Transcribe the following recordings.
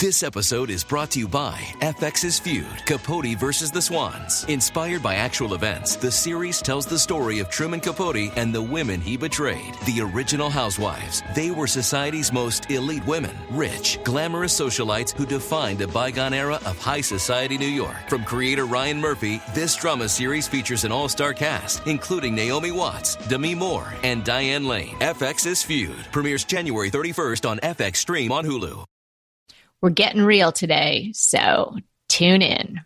This episode is brought to you by FX's Feud, Capote versus the Swans. Inspired by actual events, the series tells the story of Truman Capote and the women he betrayed. The original housewives. They were society's most elite women. Rich, glamorous socialites who defined a bygone era of high society New York. From creator Ryan Murphy, this drama series features an all-star cast, including Naomi Watts, Demi Moore, and Diane Lane. FX's Feud premieres January 31st on FX Stream on Hulu. We're getting real today, so tune in.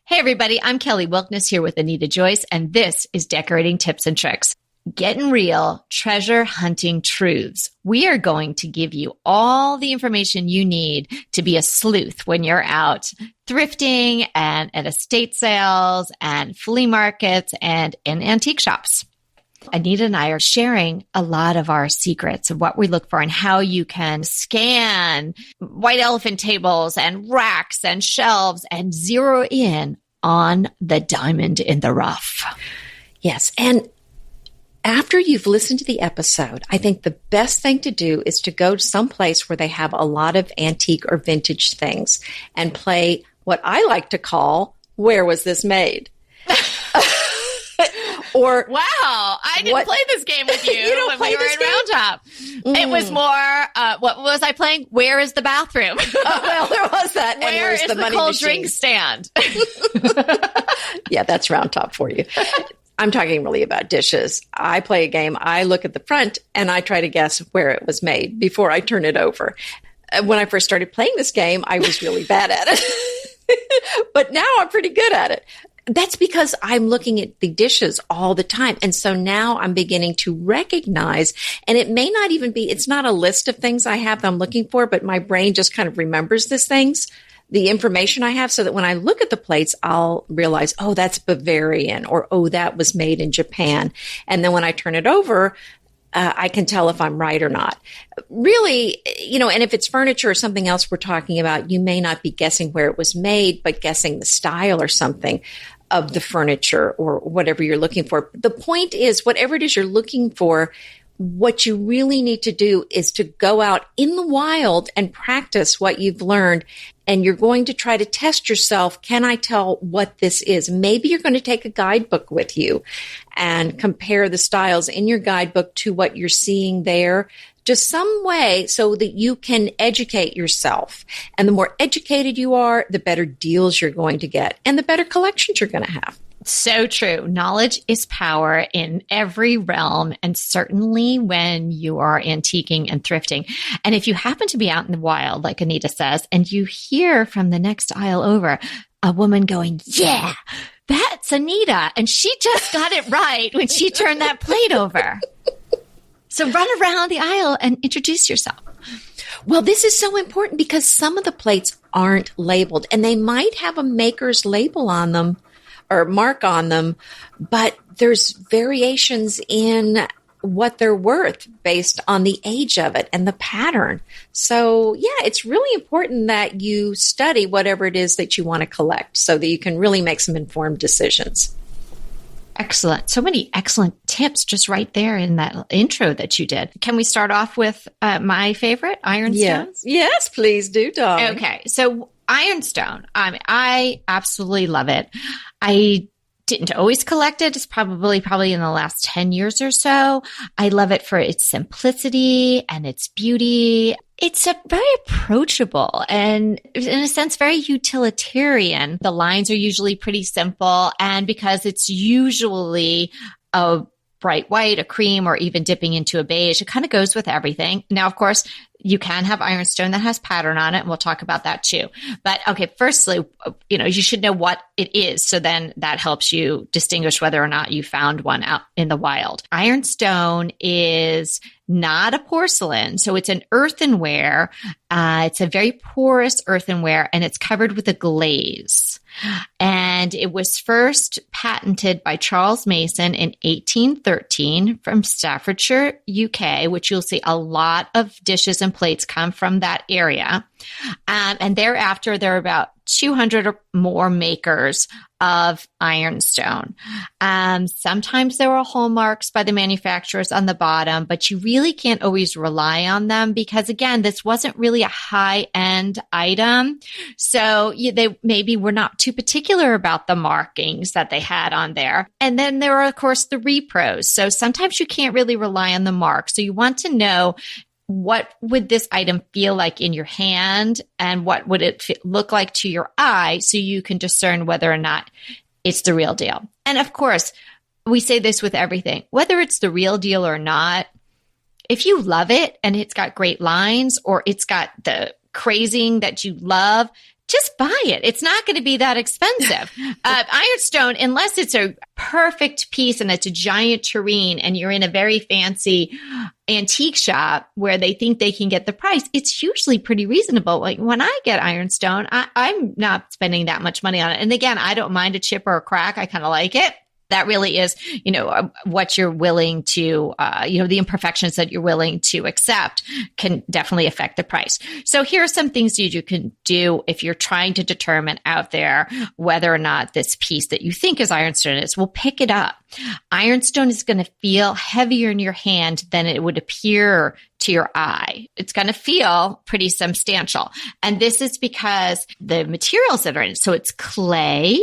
Hey everybody, I'm Kelly Wilkness here with Anita Joyce, and this is Decorating Tips and Tricks. Getting real, treasure hunting truths. We are going to give you all the information you need to be a sleuth when you're out thrifting and at estate sales and flea markets and in antique shops. Anita and I are sharing a lot of our secrets of what we look for and how you can scan white elephant tables and racks and shelves and zero in on the diamond in the rough. Yes, and after you've listened to the episode, I think the best thing to do is to go to some place where they have a lot of antique or vintage things and play what I like to call, Where Was This Made? Or wow, I didn't play this game with you, when we were in Round Top. It was more, what was I playing? Where is the bathroom? Well, there was that. Where is the money cold machine? Drink stand? Yeah, that's Round Top for you. I'm talking really about dishes. I play a game. I look at the front and I try to guess where it was made before I turn it over. When I first started playing this game, I was really bad at it. But now I'm pretty good at it. That's because I'm looking at the dishes all the time. And so now I'm beginning to recognize, and it may not even be, it's not a list of things I have that I'm looking for, but my brain just kind of remembers these things, the information I have, so that when I look at the plates, I'll realize, oh, that's Bavarian, or, oh, that was made in Japan. And then when I turn it over, I can tell if I'm right or not. Really, and if it's furniture or something else we're talking about, you may not be guessing where it was made, but guessing the style or something of the furniture or whatever you're looking for. The point is, whatever it is you're looking for, what you really need to do is to go out in the wild and practice what you've learned. And you're going to try to test yourself. Can I tell what this is? Maybe you're going to take a guidebook with you and compare the styles in your guidebook to what you're seeing there, just some way so that you can educate yourself. And the more educated you are, the better deals you're going to get and the better collections you're going to have. So true. Knowledge is power in every realm, and certainly when you are antiquing and thrifting. And if you happen to be out in the wild, like Anita says, and you hear from the next aisle over a woman going, yeah, that's Anita, and she just got it right when she turned that plate over. So run around the aisle and introduce yourself. Well, this is so important because some of the plates aren't labeled, and they might have a maker's label on them or mark on them, but there's variations in what they're worth based on the age of it and the pattern. So yeah, it's really important that you study whatever it is that you want to collect so that you can really make some informed decisions. Excellent. So many excellent tips just right there in that intro that you did. Can we start off with my favorite, ironstones? Yes, please do, darling. Okay. So ironstone, I absolutely love it. I didn't always collect it. It's probably in the last 10 years or so. I love it for its simplicity and its beauty. It's a very approachable and, in a sense, very utilitarian. The lines are usually pretty simple, and because it's usually a bright white, a cream, or even dipping into a beige, it kind of goes with everything. Now, of course, you can have ironstone that has pattern on it, and we'll talk about that too. But okay, firstly, you should know what it is. So then that helps you distinguish whether or not you found one out in the wild. Ironstone is not a porcelain. So it's an earthenware. It's a very porous earthenware, and it's covered with a glaze. And it was first patented by Charles Mason in 1813 from Staffordshire, UK, which you'll see a lot of dishes and plates come from that area. And thereafter, there are about 200 or more makers of ironstone. Sometimes there are hallmarks by the manufacturers on the bottom, but you really can't always rely on them because, again, this wasn't really a high-end item. So they maybe were not too particular about the markings that they had on there. And then there are, of course, the repros. So sometimes you can't really rely on the mark. So you want to know, what would this item feel like in your hand and what would it look like to your eye so you can discern whether or not it's the real deal. And of course, we say this with everything, whether it's the real deal or not, if you love it and it's got great lines or it's got the crazing that you love, just buy it. It's not going to be that expensive. Ironstone, unless it's a perfect piece and it's a giant tureen and you're in a very fancy antique shop where they think they can get the price, it's usually pretty reasonable. Like when I get ironstone, I'm not spending that much money on it. And again, I don't mind a chip or a crack. I kind of like it. That really is, what you're willing to, the imperfections that you're willing to accept can definitely affect the price. So here are some things you can do if you're trying to determine out there whether or not this piece that you think is ironstone is. Well, pick it up. Ironstone is going to feel heavier in your hand than it would appear to your eye. It's going to feel pretty substantial. And this is because the materials that are in it. So it's clay.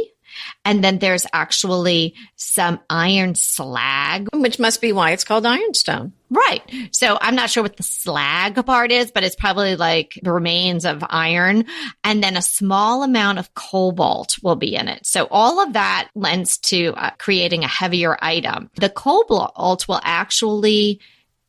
And then there's actually some iron slag. Which must be why it's called ironstone. Right. So I'm not sure what the slag part is, but it's probably like the remains of iron. And then a small amount of cobalt will be in it. So all of that lends to creating a heavier item. The cobalt will actually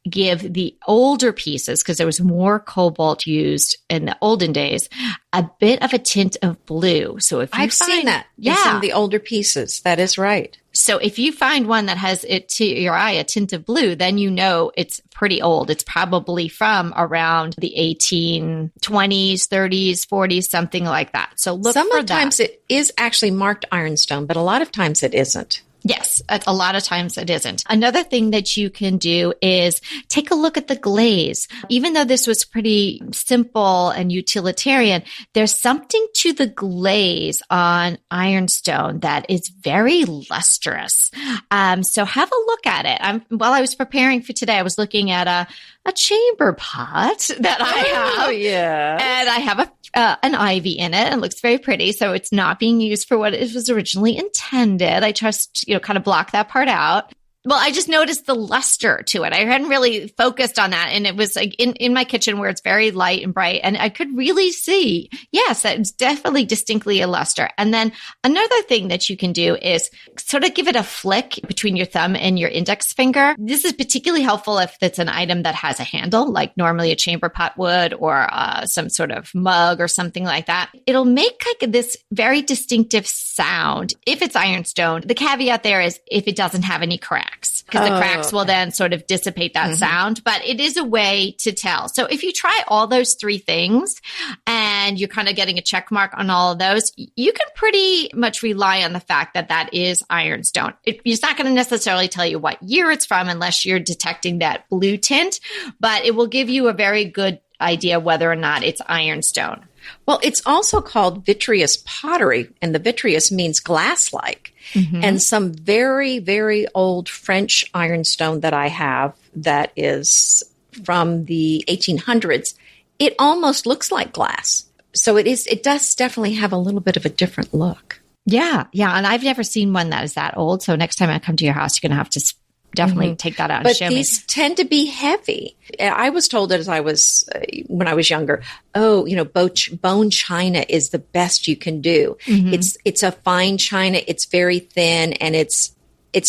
give the older pieces, because there was more cobalt used in the olden days, a bit of a tint of blue. So if you I've seen that in some of the older pieces. That is right. So if you find one that has it to your eye, a tint of blue, then you know it's pretty old. It's probably from around the 1820s, 30s, 40s, something like that. So look for that. Sometimes it is actually marked ironstone, but a lot of times it isn't. Yes, a lot of times it isn't. Another thing that you can do is take a look at the glaze. Even though this was pretty simple and utilitarian, there's something to the glaze on ironstone that is very lustrous. So have a look at it. While I was preparing for today, I was looking at a chamber pot that I have. Oh, yeah. And I have an ivy in it and it looks very pretty. So it's not being used for what it was originally intended. I just, kind of block that part out. Well, I just noticed the luster to it. I hadn't really focused on that. And it was like in my kitchen where it's very light and bright. And I could really see, yes, that's definitely distinctly a luster. And then another thing that you can do is sort of give it a flick between your thumb and your index finger. This is particularly helpful if it's an item that has a handle, like normally a chamber pot would, or some sort of mug or something like that. It'll make like this very distinctive sound. If it's ironstone, the caveat there is if it doesn't have any cracks. Because the cracks will then sort of dissipate that sound, but it is a way to tell. So if you try all those three things and you're kind of getting a check mark on all of those, you can pretty much rely on the fact that that is ironstone. It's not going to necessarily tell you what year it's from unless you're detecting that blue tint, but it will give you a very good idea whether or not it's ironstone. Well, it's also called vitreous pottery, and the vitreous means glass-like. Mm-hmm. And some very, very old French ironstone that I have that is from the 1800s, it almost looks like glass. So it does definitely have a little bit of a different look. Yeah. Yeah. And I've never seen one that is that old. So next time I come to your house, you're going to have to definitely take that out and show me. But these tend to be heavy. I was told that when I was younger, bone china is the best you can do. Mm-hmm. It's a fine china. It's very thin and it's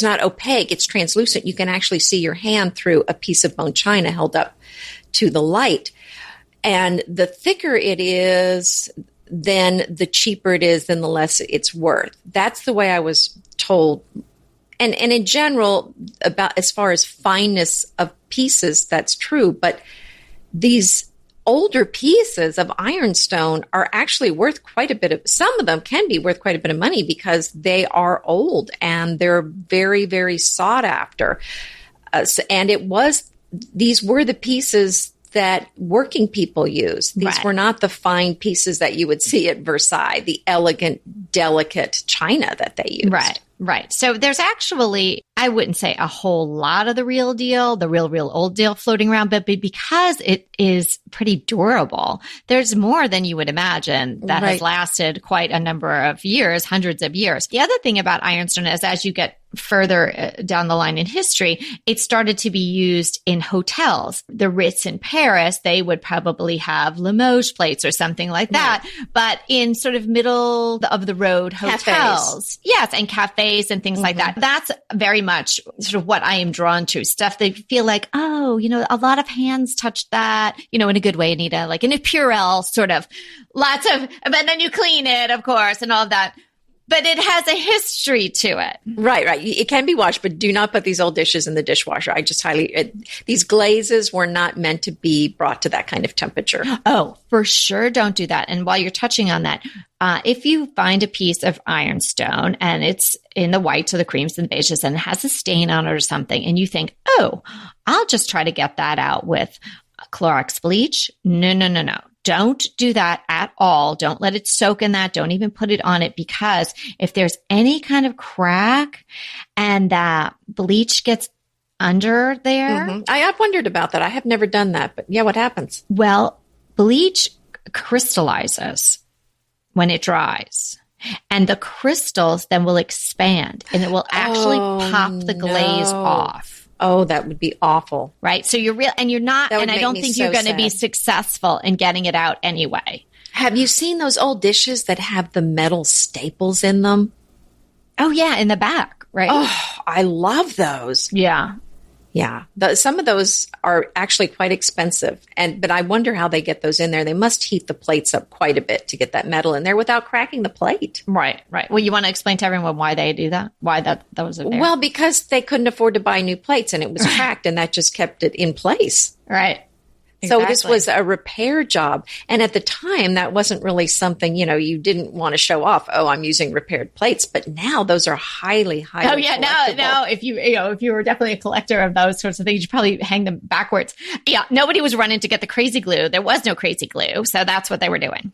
not opaque. It's translucent. You can actually see your hand through a piece of bone china held up to the light. And the thicker it is, then the cheaper it is, then the less it's worth. That's the way I was told. And in general, about as far as fineness of pieces, that's true. But these older pieces of ironstone are actually worth quite a bit of, some of them can be worth quite a bit of money because they are old and they're very, very sought after. And these were the pieces that working people use. These were not the fine pieces that you would see at Versailles, the elegant, delicate china that they used. Right. So there's actually, I wouldn't say a whole lot of the real deal, the real old deal floating around, but because it is pretty durable, there's more than you would imagine that has lasted quite a number of years, hundreds of years. The other thing about ironstone is as you get further down the line in history, it started to be used in hotels. The Ritz in Paris, they would probably have Limoges plates or something like that. But in sort of middle of the road hotels, yes, and cafes and things like that. That's very much sort of what I am drawn to. Stuff that feel like, oh, a lot of hands touched that, in a good way, Anita, like in a Purell sort of but then you clean it, of course, and all of that. But it has a history to it. Right. It can be washed, but do not put these old dishes in the dishwasher. I just these glazes were not meant to be brought to that kind of temperature. Oh, for sure. Don't do that. And while you're touching on that, if you find a piece of ironstone and it's in the whites or the creams and the beiges and it has a stain on it or something, and you think, oh, I'll just try to get that out with Clorox bleach. No. Don't do that at all. Don't let it soak in that. Don't even put it on it, because if there's any kind of crack and that bleach gets under there. I have wondered about that. I have never done that, but yeah, what happens? Well, bleach crystallizes when it dries. And the crystals then will expand and it will actually pop the glaze off. Oh, that would be awful. Right. So you're not, and I don't think you're going to be successful in getting it out anyway. Have you seen those old dishes that have the metal staples in them? Oh, yeah. In the back. Right. Oh, I love those. Yeah. Yeah. Some of those are actually quite expensive. But I wonder how they get those in there. They must heat the plates up quite a bit to get that metal in there without cracking the plate. Right. Well, you want to explain to everyone why they do that? Why that was there? Well, because they couldn't afford to buy new plates and it was cracked and that just kept it in place. Right. Exactly. So this was a repair job. And at the time, that wasn't really something, you didn't want to show off. Oh, I'm using repaired plates. But now those are highly Oh, yeah. Now, if you were definitely a collector of those sorts of things, you probably hang them backwards. Yeah. Nobody was running to get the crazy glue. There was no crazy glue. So that's what they were doing.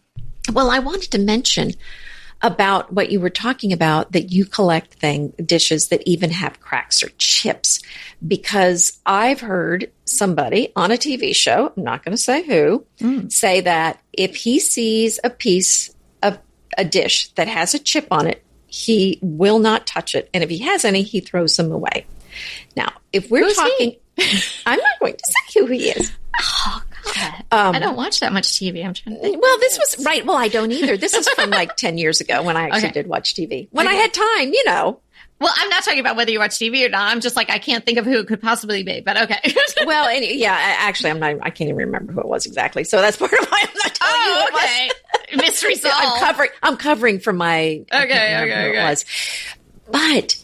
Well, I wanted to mention about what you were talking about, that you collect dishes that even have cracks or chips, because I've heard somebody on a TV show, I'm not going to say who, say that if he sees a piece of a dish that has a chip on it, he will not touch it. And if he has any, he throws them away. Now, if we're talking, I'm not going to say who he is. Oh, God. I don't watch that much TV. I'm trying to think. Well, this was right. Well, I don't either. This is from like 10 years ago when I actually did watch TV. When I had time, Well, I'm not talking about whether you watch TV or not. I'm just like, I can't think of who it could possibly be, but okay. Well, actually, I can't even remember who it was exactly. So that's part of why I'm not telling you who it was. Mystery solved. I'm covering for my, Okay. It was. But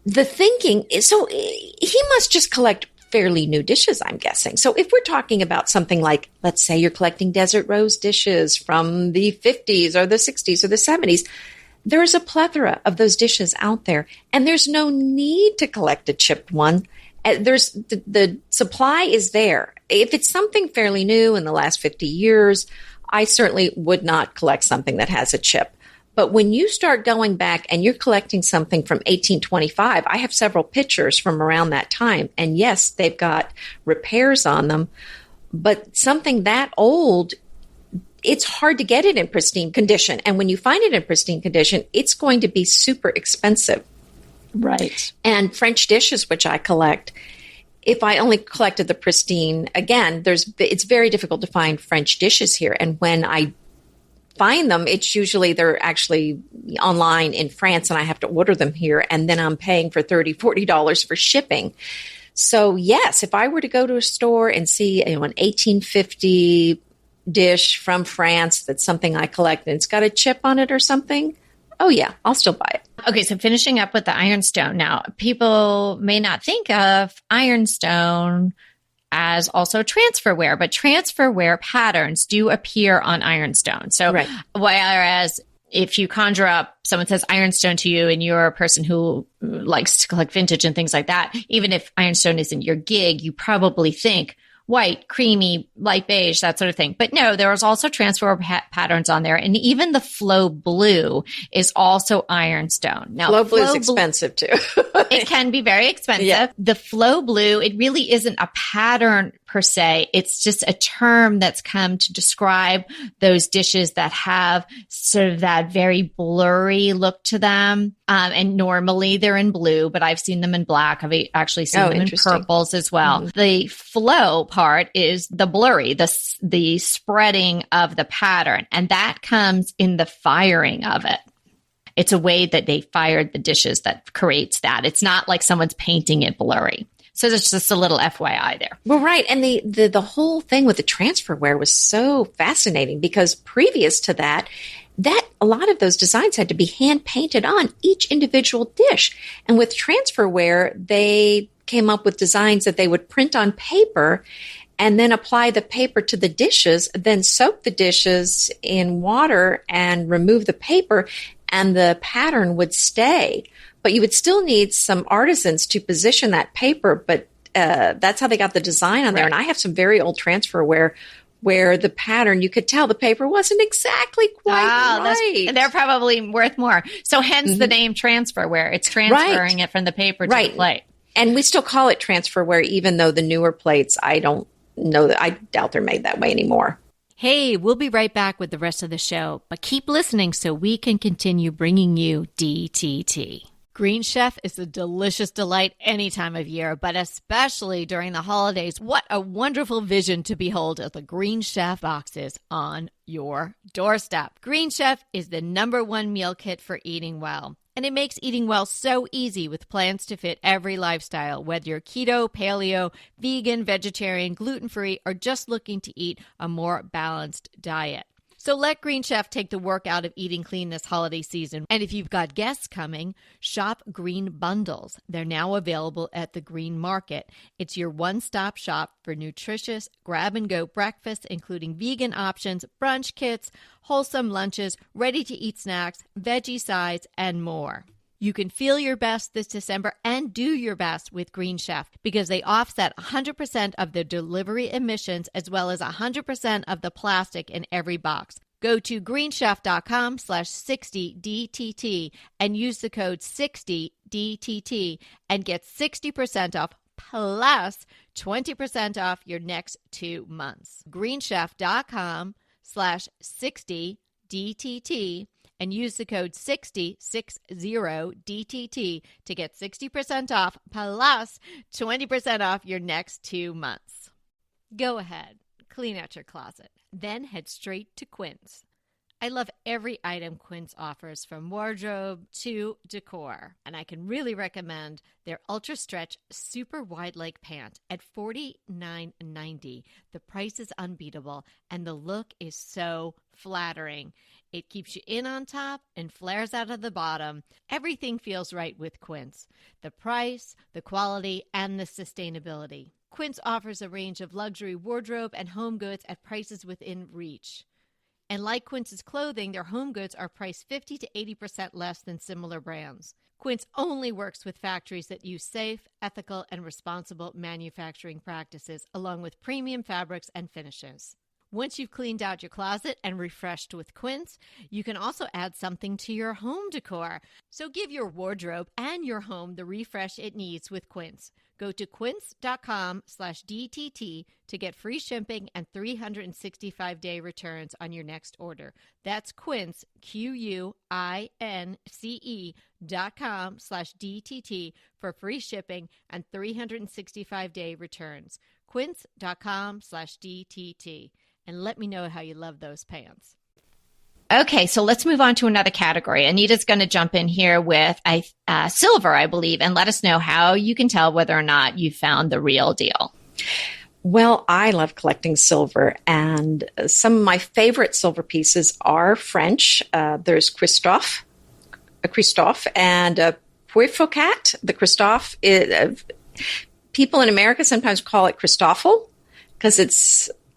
the thinking is, so he must just collect fairly new dishes, I'm guessing. So if we're talking about something like, let's say you're collecting Desert Rose dishes from the 50s or the 60s or the 70s, there's a plethora of those dishes out there, and there's no need to collect a chipped one. There's the supply is there. If it's something fairly new in the last 50 years, I certainly would not collect something that has a chip. But when you start going back and you're collecting something from 1825, I have several pictures from around that time. And yes, they've got repairs on them, but something that old, it's hard to get it in pristine condition. And when you find it in pristine condition, it's going to be super expensive. Right. And French dishes, which I collect, if I only collected the pristine, again, it's very difficult to find French dishes here. And when I find them, it's usually they're actually online in France and I have to order them here. And then I'm paying for $30, $40 for shipping. So yes, if I were to go to a store and see an 1850 dish from France that's something I collect and it's got a chip on it or something, oh yeah, I'll still buy it. Okay, so finishing up with the ironstone. Now, people may not think of ironstone as also transferware, but transferware patterns do appear on ironstone. So whereas if you conjure up, someone says ironstone to you and you're a person who likes to collect vintage and things like that, even if ironstone isn't your gig, you probably think, white, creamy, light beige, that sort of thing. But no, there was also transfer patterns on there. And even the Flow Blue is also ironstone. Now, Flow Blue is expensive too. It can be very expensive. Yeah. The Flow Blue, it really isn't a pattern per se. It's just a term that's come to describe those dishes that have sort of that very blurry look to them. And normally they're in blue, but I've seen them in black. I've actually seen them in purples as well. Mm-hmm. The flow part is the blurry, the spreading of the pattern. And that comes in the firing of it. It's a way that they fired the dishes that creates that. It's not like someone's painting it blurry. So that's just a little FYI there. Well, right. And the whole thing with the transferware was so fascinating because previous to that a lot of those designs had to be hand painted on each individual dish. And with transferware, they came up with designs that they would print on paper and then apply the paper to the dishes, then soak the dishes in water and remove the paper, and the pattern would stay. But you would still need some artisans to position that paper, but that's how they got the design on there. And I have some very old transferware where the pattern, you could tell the paper wasn't exactly quite right. They're probably worth more. So hence the name transferware. It's transferring it from the paper to the plate. And we still call it transferware, even though the newer plates, I don't know that, I doubt they're made that way anymore. Hey, we'll be right back with the rest of the show, but keep listening so we can continue bringing you DTT. Green Chef is a delicious delight any time of year, but especially during the holidays. What a wonderful vision to behold as the Green Chef boxes on your doorstep. Green Chef is the #1 meal kit for eating well. And it makes eating well so easy with plans to fit every lifestyle, whether you're keto, paleo, vegan, vegetarian, gluten-free, or just looking to eat a more balanced diet. So let Green Chef take the work out of eating clean this holiday season. And if you've got guests coming, shop Green Bundles. They're now available at the Green Market. It's your one-stop shop for nutritious grab-and-go breakfasts, including vegan options, brunch kits, wholesome lunches, ready-to-eat snacks, veggie sides, and more. You can feel your best this December and do your best with Green Chef because they offset 100% of the delivery emissions as well as 100% of the plastic in every box. Go to greenchef.com/60DTT and use the code 60DTT and get 60% off plus 20% off your next 2 months. greenchef.com/60DTT and use the code 60DTT to get 60% off plus 20% off your next 2 months. Go ahead, clean out your closet, then head straight to Quince. I love every item Quince offers, from wardrobe to decor, and I can really recommend their Ultra Stretch Super Wide Leg Pant at $49.90. The price is unbeatable, and the look is so flattering. It keeps you in on top and flares out of the bottom. Everything feels right with Quince. The price, the quality, and the sustainability. Quince offers a range of luxury wardrobe and home goods at prices within reach. And like Quince's clothing, their home goods are priced 50 to 80% less than similar brands. Quince only works with factories that use safe, ethical, and responsible manufacturing practices, along with premium fabrics and finishes. Once you've cleaned out your closet and refreshed with Quince, you can also add something to your home decor. So give your wardrobe and your home the refresh it needs with Quince. Go to quince.com/DTT to get free shipping and 365-day returns on your next order. That's Quince, QUINCE.com/DTT for free shipping and 365-day returns. Quince.com/DTT. And let me know how you love those pants. Okay, so let's move on to another category. Anita's going to jump in here with silver, I believe, and let us know how you can tell whether or not you found the real deal. Well, I love collecting silver, and some of my favorite silver pieces are French. There's Christophe, and Puifocat. The Christophe, people in America sometimes call it Christoffel because of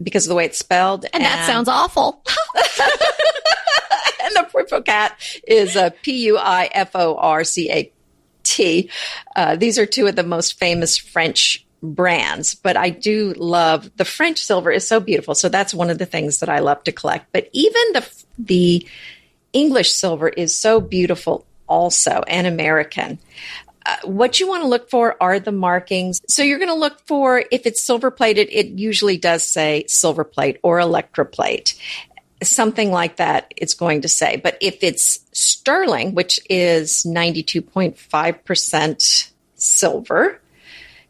the way it's spelled. And that sounds awful. And the Puifocat is Puiforcat. These are two of the most famous French brands, but I do love the French silver is so beautiful. So that's one of the things that I love to collect. But even the English silver is so beautiful also, and American. What you want to look for are the markings. So you're going to look for, if it's silver plated, it usually does say silver plate or electroplate. Something like that it's going to say. But if it's sterling, which is 92.5% silver,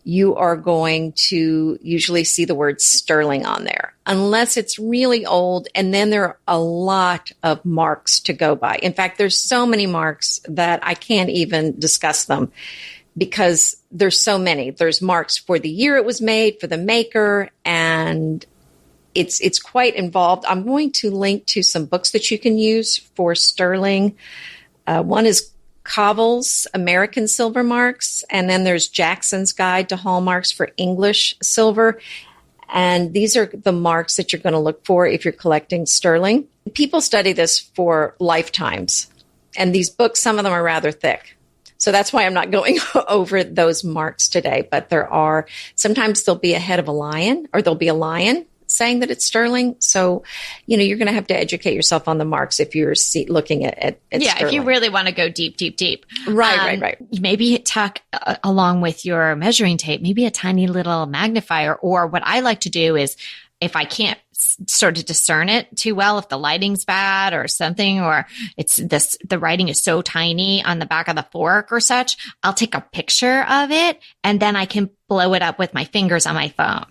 you are going to usually see the word sterling on there, unless it's really old. And then there are a lot of marks to go by. In fact, there's so many marks that I can't even discuss them because there's so many. There's marks for the year it was made, for the maker, and it's quite involved. I'm going to link to some books that you can use for sterling. One is Covell's American Silver Marks, and then there's Jackson's Guide to Hallmarks for English Silver. And these are the marks that you're going to look for if you're collecting sterling. People study this for lifetimes, and these books, some of them are rather thick. So that's why I'm not going over those marks today. But sometimes there'll be a head of a lion, or there'll be a lion saying that it's sterling. So, you're going to have to educate yourself on the marks if you're looking at yeah, sterling. if you really want to go deep. Right. Maybe tuck along with your measuring tape, maybe a tiny little magnifier. Or what I like to do is, if I can't sort of discern it too well, if the lighting's bad or something, or the writing is so tiny on the back of the fork or such, I'll take a picture of it and then I can blow it up with my fingers on my phone.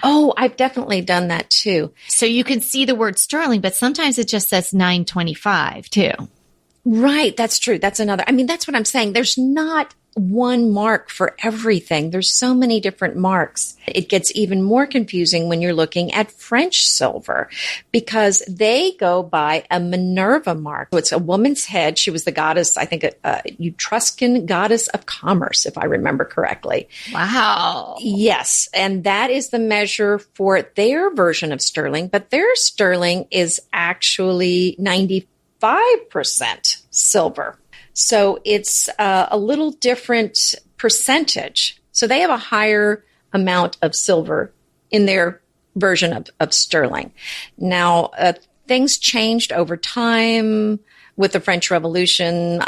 Oh, I've definitely done that too. So you can see the word sterling, but sometimes it just says 925 too. Right. That's true. That's another. That's what I'm saying. There's not one mark for everything. There's so many different marks. It gets even more confusing when you're looking at French silver because they go by a Minerva mark. So it's a woman's head. She was the goddess, I think, Etruscan goddess of commerce, if I remember correctly. Wow. Yes. And that is the measure for their version of sterling, but their sterling is actually 95% silver. So it's a little different percentage. So they have a higher amount of silver in their version of sterling. Now, things changed over time with the French Revolution.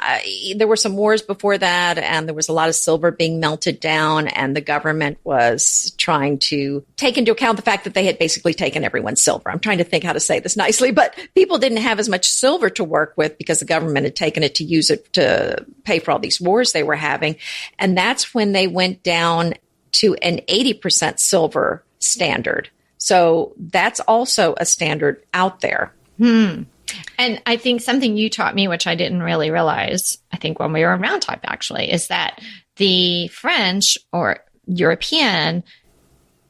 There were some wars before that, and there was a lot of silver being melted down, and the government was trying to take into account the fact that they had basically taken everyone's silver. I'm trying to think how to say this nicely, but people didn't have as much silver to work with because the government had taken it to use it to pay for all these wars they were having. And that's when they went down to an 80% silver standard. So that's also a standard out there. And I think something you taught me, which I didn't really realize, I think when we were in Round Top actually, is that the French or European,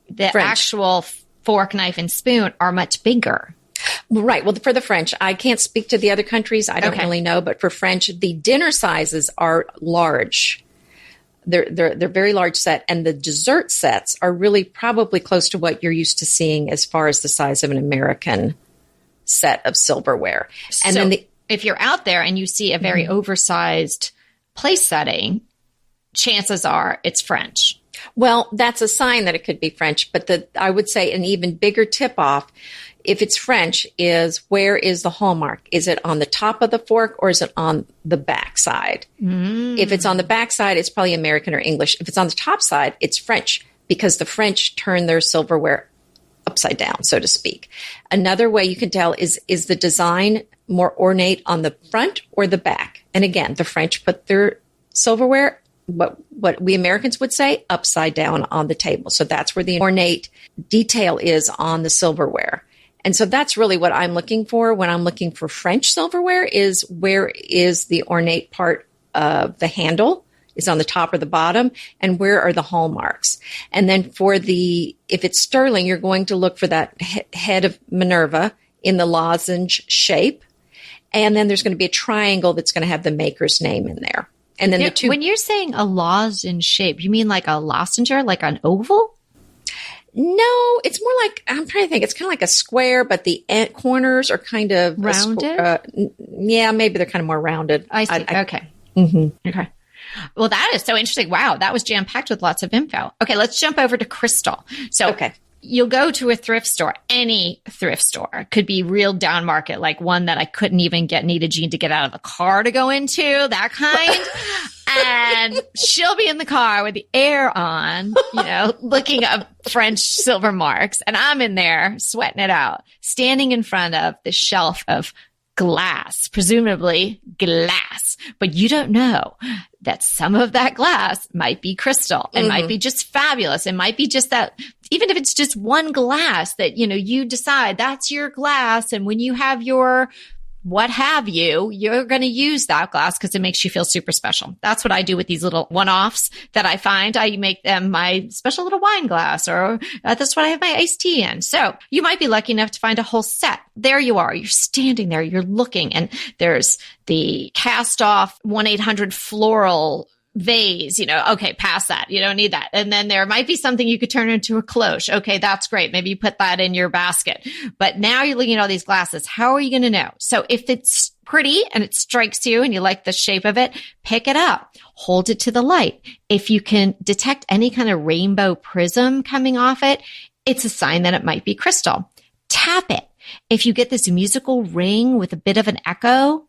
the actual fork, knife, and spoon are much bigger. Right. Well, for the French, I can't speak to the other countries. I don't really know. But for French, the dinner sizes are large. They're very large set. And the dessert sets are really probably close to what you're used to seeing as far as the size of an American set of silverware. And so then if you're out there and you see a very oversized place setting, chances are it's French. Well, that's a sign that it could be French. But I would say an even bigger tip off, if it's French, is where is the hallmark? Is it on the top of the fork or is it on the back side? If it's on the back side, it's probably American or English. If it's on the top side, it's French because the French turn their silverware upside down, so to speak. Another way you can tell is the design more ornate on the front or the back? And again, the French put their silverware, what we Americans would say, upside down on the table. So that's where the ornate detail is on the silverware. And so that's really what I'm looking for when I'm looking for French silverware is where is the ornate part of the handle? Is on the top or the bottom, and where are the hallmarks? And then if it's sterling, you're going to look for that head of Minerva in the lozenge shape. And then there's going to be a triangle that's going to have the maker's name in there. And then when you're saying a lozenge shape, you mean like a lozenge, like an oval? No, it's more like, I'm trying to think, it's kind of like a square, but the corners are kind of rounded. Yeah, maybe they're kind of more rounded. I see. Okay. Mm-hmm. Okay. Well, that is so interesting. Wow, that was jam-packed with lots of info. Okay, let's jump over to crystal. So you'll go to a thrift store, any thrift store. Could be real down market, like one that I couldn't even get Nita Jean to get out of the car to go into, that kind. And she'll be in the car with the air on, looking up French silver marks. And I'm in there sweating it out, standing in front of the shelf of glass, presumably glass. But you don't know that some of that glass might be crystal. It might be just fabulous. It might be just that, even if it's just one glass that, you decide that's your glass. And when you have your what have you, you're going to use that glass because it makes you feel super special. That's what I do with these little one-offs that I find. I make them my special little wine glass, or that's what I have my iced tea in. So you might be lucky enough to find a whole set. There you are. You're standing there, you're looking, and there's the cast off 1-800 floral vase, okay, pass that. You don't need that. And then there might be something you could turn into a cloche. Okay, that's great. Maybe you put that in your basket. But now you're looking at all these glasses. How are you going to know? So if it's pretty and it strikes you and you like the shape of it, pick it up, hold it to the light. If you can detect any kind of rainbow prism coming off it, it's a sign that it might be crystal. Tap it. If you get this musical ring with a bit of an echo,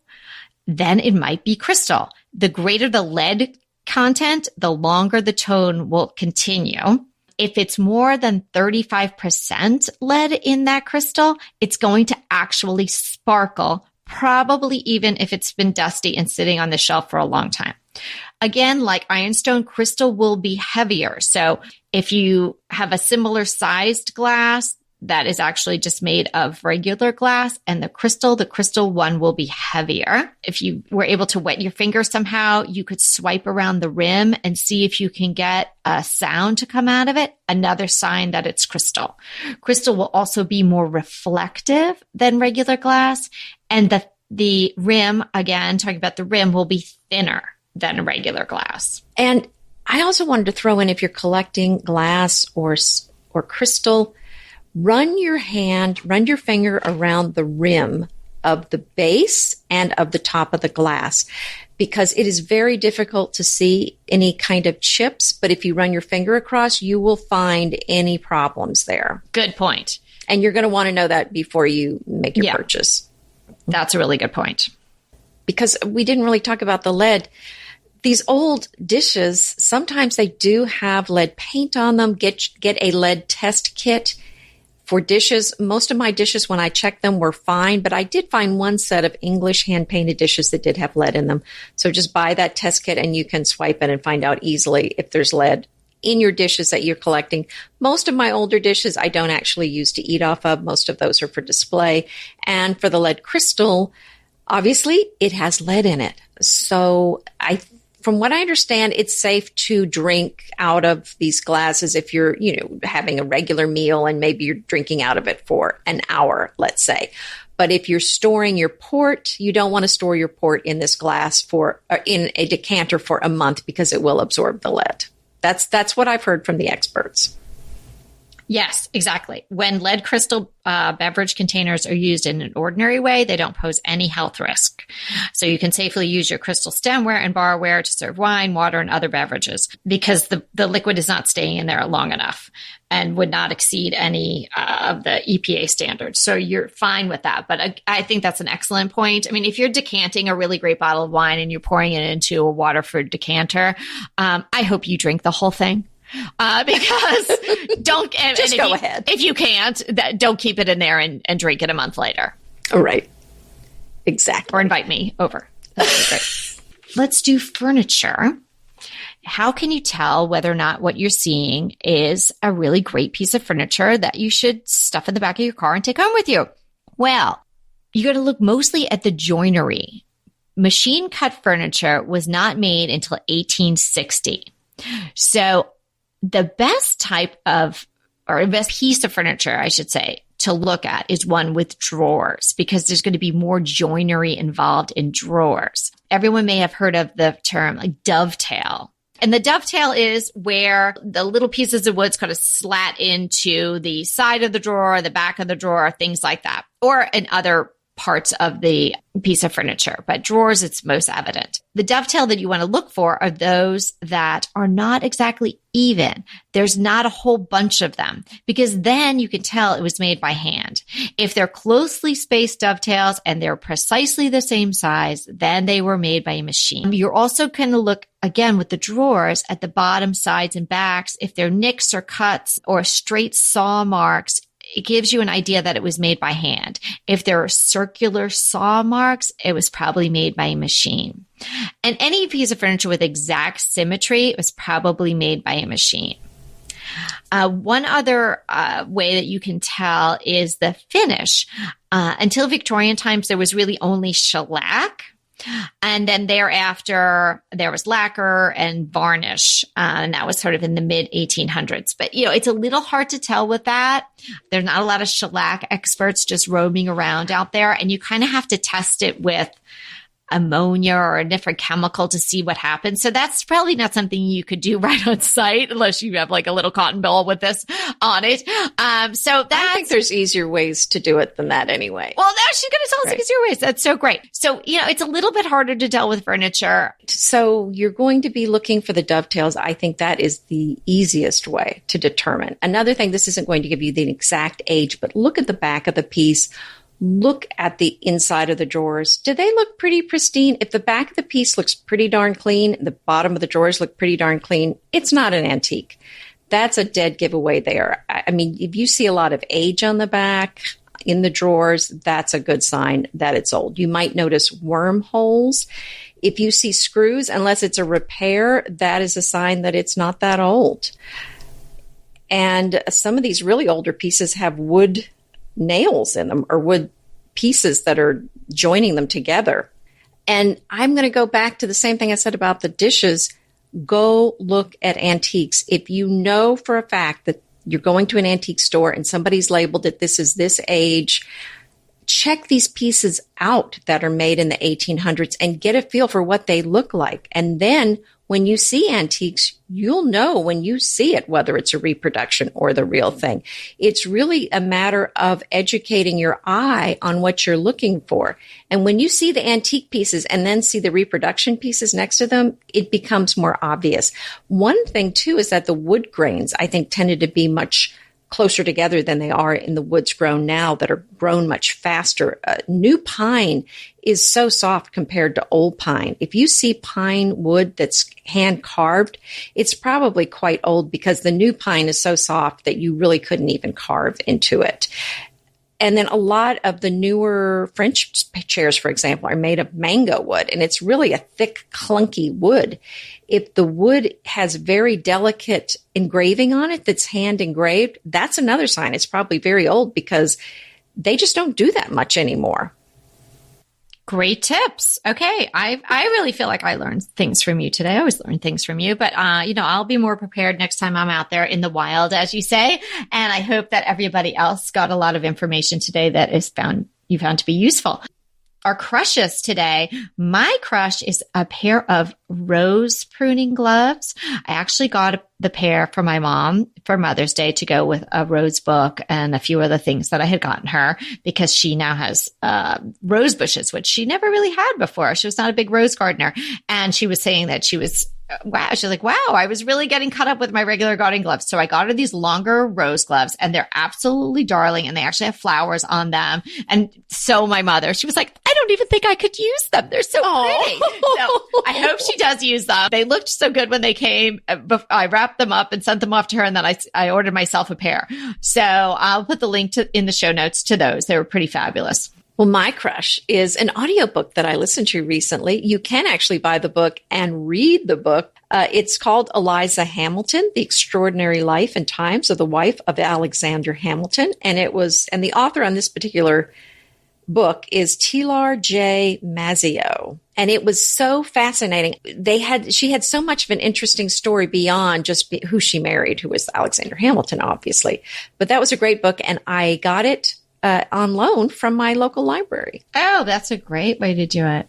then it might be crystal. The greater the lead content, the longer the tone will continue. If it's more than 35% lead in that crystal, it's going to actually sparkle, probably even if it's been dusty and sitting on the shelf for a long time. Again, like ironstone, crystal will be heavier. So if you have a similar sized glass that is actually just made of regular glass and the crystal one will be heavier. If you were able to wet your finger somehow, you could swipe around the rim and see if you can get a sound to come out of it. Another sign that it's crystal. Crystal will also be more reflective than regular glass. And the rim, again, talking about the rim, will be thinner than regular glass. And I also wanted to throw in, if you're collecting glass or crystal, run your finger around the rim of the base and of the top of the glass, because it is very difficult to see any kind of chips. But if you run your finger across, you will find any problems there. Good point. And you're going to want to know that before you make your purchase. That's a really good point. Because we didn't really talk about the lead. These old dishes, sometimes they do have lead paint on them. Get a lead test kit. For dishes, most of my dishes, when I checked them, were fine, but I did find one set of English hand-painted dishes that did have lead in them. So just buy that test kit and you can swipe it and find out easily if there's lead in your dishes that you're collecting. Most of my older dishes I don't actually use to eat off of. Most of those are for display. And for the lead crystal, obviously it has lead in it. So from what I understand, it's safe to drink out of these glasses if you're, having a regular meal and maybe you're drinking out of it for an hour, let's say. But if you're storing your port, you don't want to store your port in this glass in a decanter for a month, because it will absorb the lead. That's what I've heard from the experts. Yes, exactly. When lead crystal beverage containers are used in an ordinary way, they don't pose any health risk. So you can safely use your crystal stemware and barware to serve wine, water, and other beverages, because the liquid is not staying in there long enough and would not exceed any of the EPA standards. So you're fine with that. But I think that's an excellent point. I mean, if you're decanting a really great bottle of wine and you're pouring it into a Waterford decanter, I hope you drink the whole thing. Because don't just go ahead. If you can't, don't keep it in there and drink it a month later. All right. Exactly. Or invite me over. That'd be great. Let's do furniture. How can you tell whether or not what you're seeing is a really great piece of furniture that you should stuff in the back of your car and take home with you? Well, you got to look mostly at the joinery. Machine cut furniture was not made until 1860. So the best best piece of furniture, I should say, to look at is one with drawers, because there's going to be more joinery involved in drawers. Everyone may have heard of the term like dovetail. And the dovetail is where the little pieces of wood kind of slat into the side of the drawer, the back of the drawer, things like that, or in other parts of the piece of furniture, but drawers, it's most evident. The dovetail that you want to look for are those that are not exactly even. There's not a whole bunch of them, because then you can tell it was made by hand. If they're closely spaced dovetails and they're precisely the same size, then they were made by a machine. You're also going to look, again, with the drawers at the bottom, sides, and backs. If they're nicks or cuts or straight saw marks, it gives you an idea that it was made by hand. If there are circular saw marks, it was probably made by a machine. And any piece of furniture with exact symmetry was probably made by a machine. One other way that you can tell is the finish. Until Victorian times, there was really only shellac. And then thereafter, there was lacquer and varnish. And that was sort of in the mid 1800s. But, it's a little hard to tell with that. There's not a lot of shellac experts just roaming around out there. And you kind of have to test it with ammonia or a different chemical to see what happens. So that's probably not something you could do right on site unless you have like a little cotton ball with this on it. I think there's easier ways to do it than that anyway. Well, now she's going to tell us easier ways. That's so great. So, it's a little bit harder to tell with furniture. So you're going to be looking for the dovetails. I think that is the easiest way to determine. Another thing, this isn't going to give you the exact age, but look at the back of the piece. Look at the inside of the drawers. Do they look pretty pristine? If the back of the piece looks pretty darn clean, the bottom of the drawers look pretty darn clean, it's not an antique. That's a dead giveaway there. I mean, if you see a lot of age on the back in the drawers, that's a good sign that it's old. You might notice wormholes. If you see screws, unless it's a repair, that is a sign that it's not that old. And some of these really older pieces have wood nails in them or wood pieces that are joining them together. And I'm going to go back to the same thing I said about the dishes. Go look at antiques. If you know for a fact that you're going to an antique store and somebody's labeled it, this is this age, check these pieces out that are made in the 1800s and get a feel for what they look like. And then when you see antiques, you'll know when you see it, whether it's a reproduction or the real thing. It's really a matter of educating your eye on what you're looking for. And when you see the antique pieces and then see the reproduction pieces next to them, it becomes more obvious. One thing, too, is that the wood grains, I think, tended to be much closer together than they are in the woods grown now that are grown much faster. New pine is so soft compared to old pine. If you see pine wood that's hand carved, it's probably quite old because the new pine is so soft that you really couldn't even carve into it. And then a lot of the newer French chairs, for example, are made of mango wood, and it's really a thick, clunky wood. If the wood has very delicate engraving on it that's hand engraved, that's another sign it's probably very old because they just don't do that much anymore. Great tips. Okay. I really feel like I learned things from you today. I always learn things from you, but, I'll be more prepared next time I'm out there in the wild, as you say. And I hope that everybody else got a lot of information today that you found to be useful. Our crushes today. My crush is a pair of rose pruning gloves. I actually got the pair for my mom for Mother's Day to go with a rose book and a few other things that I had gotten her because she now has rose bushes, which she never really had before. She was not a big rose gardener. And she was saying that she was she's like, wow, I was really getting caught up with my regular gardening gloves. So I got her these longer rose gloves and they're absolutely darling. And they actually have flowers on them. And so my mother, she was like, I don't even think I could use them. They're so pretty. So I hope she does use them. They looked so good when they came. I wrapped them up and sent them off to her. And then I ordered myself a pair. So I'll put the link in the show notes to those. They were pretty fabulous. Well, my crush is an audiobook that I listened to recently. You can actually buy the book and read the book. It's called Eliza Hamilton, The Extraordinary Life and Times of the Wife of Alexander Hamilton. And the author on this particular book is Tilar J. Mazzeo. And it was so fascinating. She had so much of an interesting story beyond just who she married, who was Alexander Hamilton, obviously. But that was a great book. And I got it on loan from my local library. Oh, that's a great way to do it.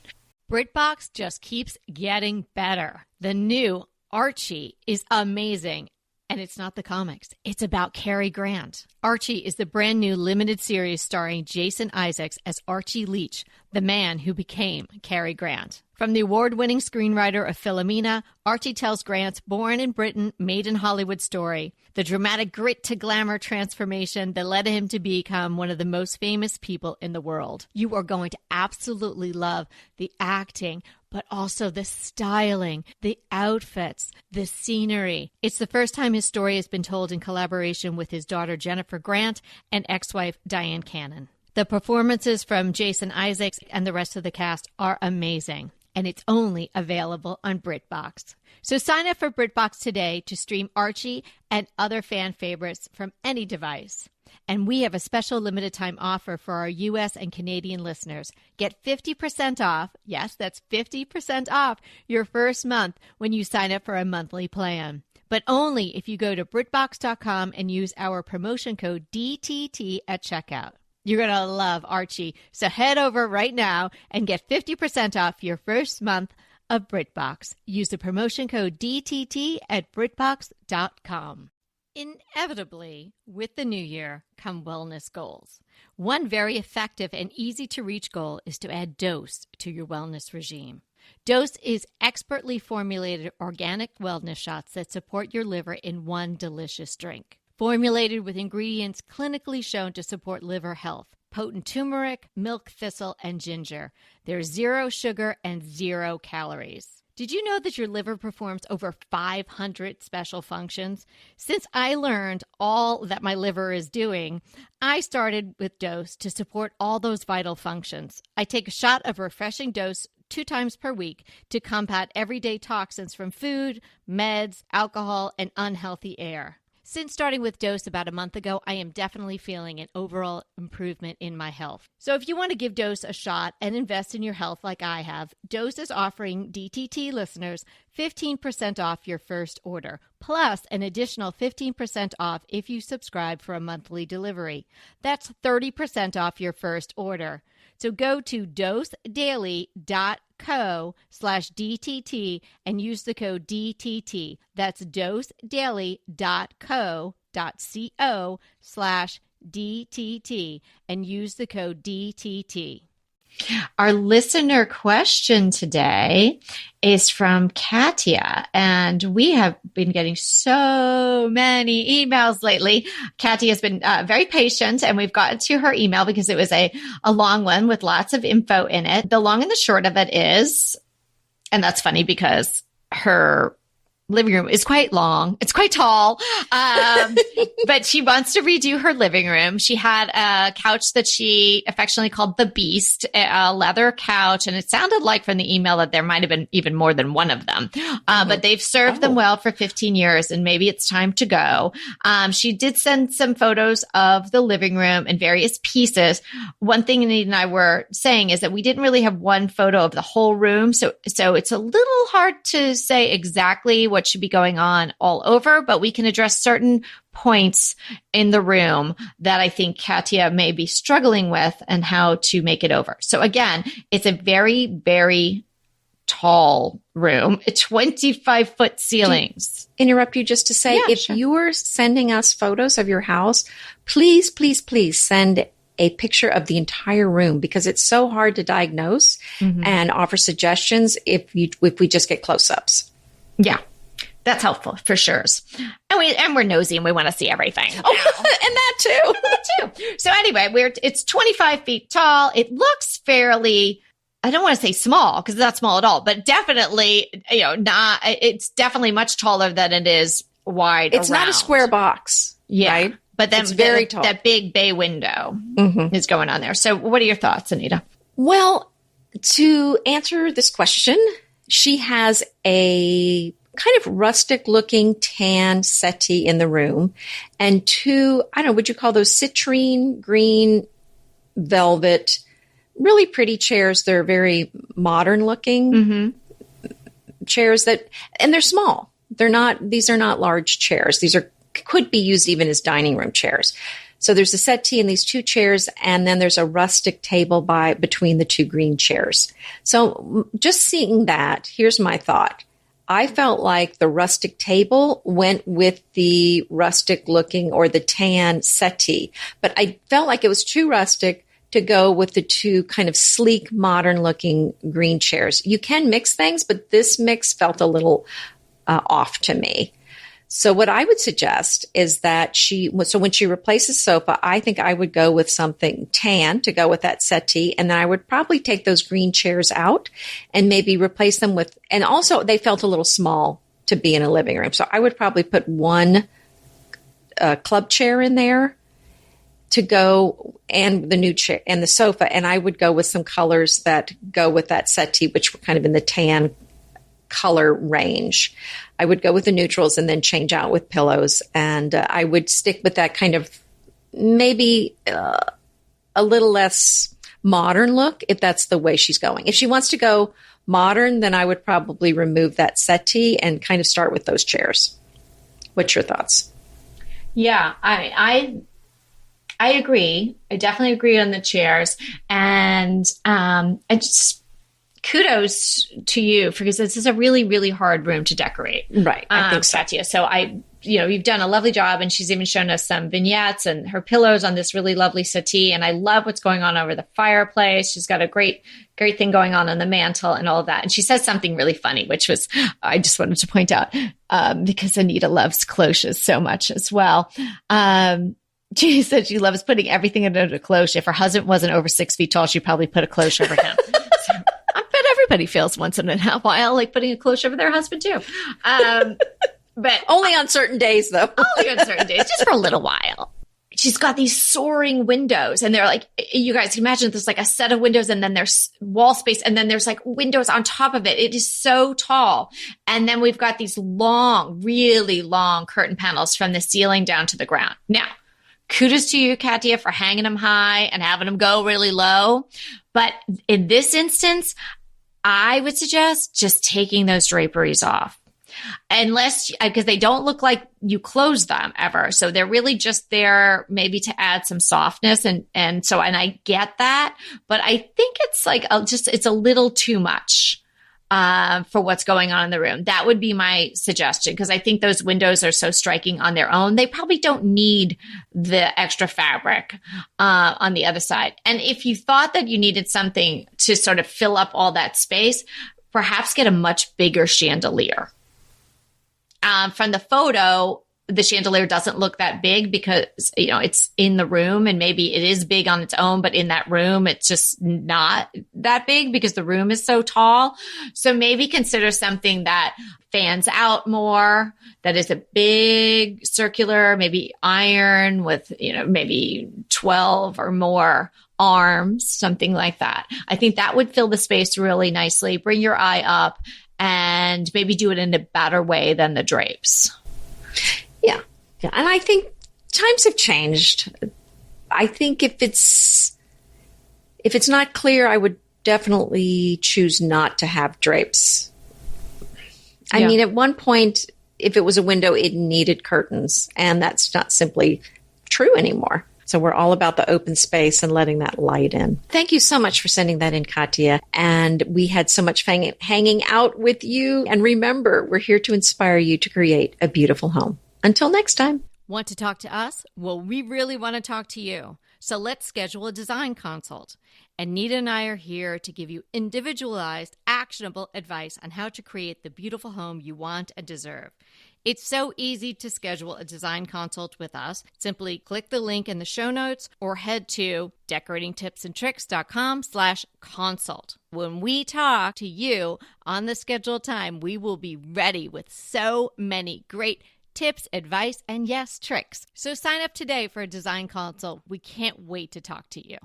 BritBox just keeps getting better. The new Archie is amazing. And it's not the comics. It's about Cary Grant. Archie is the brand new limited series starring Jason Isaacs as Archie Leach, the man who became Cary Grant. From the award-winning screenwriter of Philomena, Archie tells Grant's born in Britain, made in Hollywood story, the dramatic grit to glamour transformation that led him to become one of the most famous people in the world. You are going to absolutely love the acting, but also the styling, the outfits, the scenery. It's the first time his story has been told in collaboration with his daughter Jennifer Grant and ex-wife Diane Cannon. The performances from Jason Isaacs and the rest of the cast are amazing, and it's only available on BritBox. So sign up for BritBox today to stream Archie and other fan favorites from any device. And we have a special limited time offer for our U.S. and Canadian listeners. Get 50% off, yes, that's 50% off your first month when you sign up for a monthly plan. But only if you go to BritBox.com and use our promotion code DTT at checkout. You're going to love Archie. So head over right now and get 50% off your first month of BritBox. Use the promotion code DTT at BritBox.com. Inevitably, with the new year come wellness goals. One very effective and easy to reach goal is to add dose to your wellness regime. Dose is expertly formulated organic wellness shots that support your liver in one delicious drink. Formulated with ingredients clinically shown to support liver health, potent turmeric, milk thistle, and ginger. There's 0 sugar and 0 calories. Did you know that your liver performs over 500 special functions? Since I learned all that my liver is doing, I started with Dose to support all those vital functions. I take a shot of refreshing Dose 2 times per week to combat everyday toxins from food, meds, alcohol, and unhealthy air. Since starting with Dose about a month ago, I am definitely feeling an overall improvement in my health. So if you want to give Dose a shot and invest in your health like I have, Dose is offering DTT listeners 15% off your first order, plus an additional 15% off if you subscribe for a monthly delivery. That's 30% off your first order. So go to dosedaily.co/DTT and use the code DTT. That's dosedaily.co.co/DTT and use the code DTT. Our listener question today is from Katia, and we have been getting so many emails lately. Katia has been very patient, and we've gotten to her email because it was a long one with lots of info in it. The long and the short of it is, and that's funny because her living room is quite long. It's quite tall. But she wants to redo her living room. She had a couch that she affectionately called the Beast, a leather couch. And it sounded like from the email that there might have been even more than one of them. But they've served them well for 15 years and maybe it's time to go. She did send some photos of the living room and various pieces. One thing Anita and I were saying is that we didn't really have one photo of the whole room. So it's a little hard to say exactly what should be going on all over, but we can address certain points in the room that I think Katia may be struggling with and how to make it over. So again, it's a very, very tall room, 25-foot ceilings. Interrupt you just to say, if you are sending us photos of your house, please, please, please send a picture of the entire room because it's so hard to diagnose and offer suggestions if we just get close-ups. Yeah. That's helpful for sure. And we're nosy and we want to see everything. Oh, and that too. So anyway, it's 25 feet tall. It looks fairly, I don't want to say small because it's not small at all, but definitely, it's definitely much taller than it is wide. It's not a square box. Yeah. Right? But then it's very tall. That big bay window is going on there. So what are your thoughts, Anita? Well, to answer this question, she has a kind of rustic looking tan settee in the room and 2, I don't know, would you call those citrine green velvet, really pretty chairs. They're very modern looking chairs and they're small. These are not large chairs. These could be used even as dining room chairs. So there's a settee and these 2 chairs, and then there's a rustic table between the 2 green chairs. So just seeing that, here's my thought. I felt like the rustic table went with the rustic looking or the tan settee, but I felt like it was too rustic to go with the two kind of sleek, modern looking green chairs. You can mix things, but this mix felt a little off to me. So what I would suggest is that when she replaces sofa, I think I would go with something tan to go with that settee. And then I would probably take those green chairs out and maybe replace them with, and also they felt a little small to be in a living room. So I would probably put one club chair in there to go, and the new chair and the sofa. And I would go with some colors that go with that settee, which were kind of in the tan color range. I would go with the neutrals and then change out with pillows. And I would stick with that kind of maybe a little less modern look if that's the way she's going. If she wants to go modern, then I would probably remove that settee and kind of start with those chairs. What's your thoughts? Yeah, I agree. I definitely agree on the chairs. And I just kudos to you because this is a really, really hard room to decorate. Right. I think so. Katya. So you've done a lovely job, and she's even shown us some vignettes and her pillows on this really lovely settee. And I love what's going on over the fireplace. She's got a great thing going on the mantle and all of that. And she says something really funny, which was, I just wanted to point out, because Anita loves cloches so much as well. She said she loves putting everything under a cloche. If her husband wasn't over 6 feet tall, she'd probably put a cloche over him. So I bet everybody feels once in a while like putting a cloche over their husband too. But only on certain days, though. Only on certain days, just for a little while. She's got these soaring windows, and they're like, you guys can imagine there's like a set of windows, and then there's wall space, and then there's like windows on top of it. It is so tall. And then we've got these long, really long curtain panels from the ceiling down to the ground. Now, kudos to you, Katya, for hanging them high and having them go really low. But in this instance, I would suggest just taking those draperies off. Unless, because they don't look like you close them ever. So they're really just there maybe to add some softness. And I get that, but I think it's like, it's a little too much. For what's going on in the room. That would be my suggestion, because I think those windows are so striking on their own. They probably don't need the extra fabric on the other side. And if you thought that you needed something to sort of fill up all that space, perhaps get a much bigger chandelier. From the photo, the chandelier doesn't look that big because, it's in the room, and maybe it is big on its own, but in that room, it's just not that big because the room is so tall. So maybe consider something that fans out more, that is a big circular, maybe iron with, maybe 12 or more arms, something like that. I think that would fill the space really nicely. Bring your eye up and maybe do it in a better way than the drapes. Yeah. And I think times have changed. I think if it's not clear, I would definitely choose not to have drapes. I mean, at one point, if it was a window, it needed curtains, and that's not simply true anymore. So we're all about the open space and letting that light in. Thank you so much for sending that in, Katya. And we had so much hanging out with you. And remember, we're here to inspire you to create a beautiful home. Until next time. Want to talk to us? Well, we really want to talk to you. So let's schedule a design consult. Anita and I are here to give you individualized, actionable advice on how to create the beautiful home you want and deserve. It's so easy to schedule a design consult with us. Simply click the link in the show notes or head to decoratingtipsandtricks.com/consult. When we talk to you on the scheduled time, we will be ready with so many great tips, advice, and yes, tricks. So sign up today for a design consult. We can't wait to talk to you.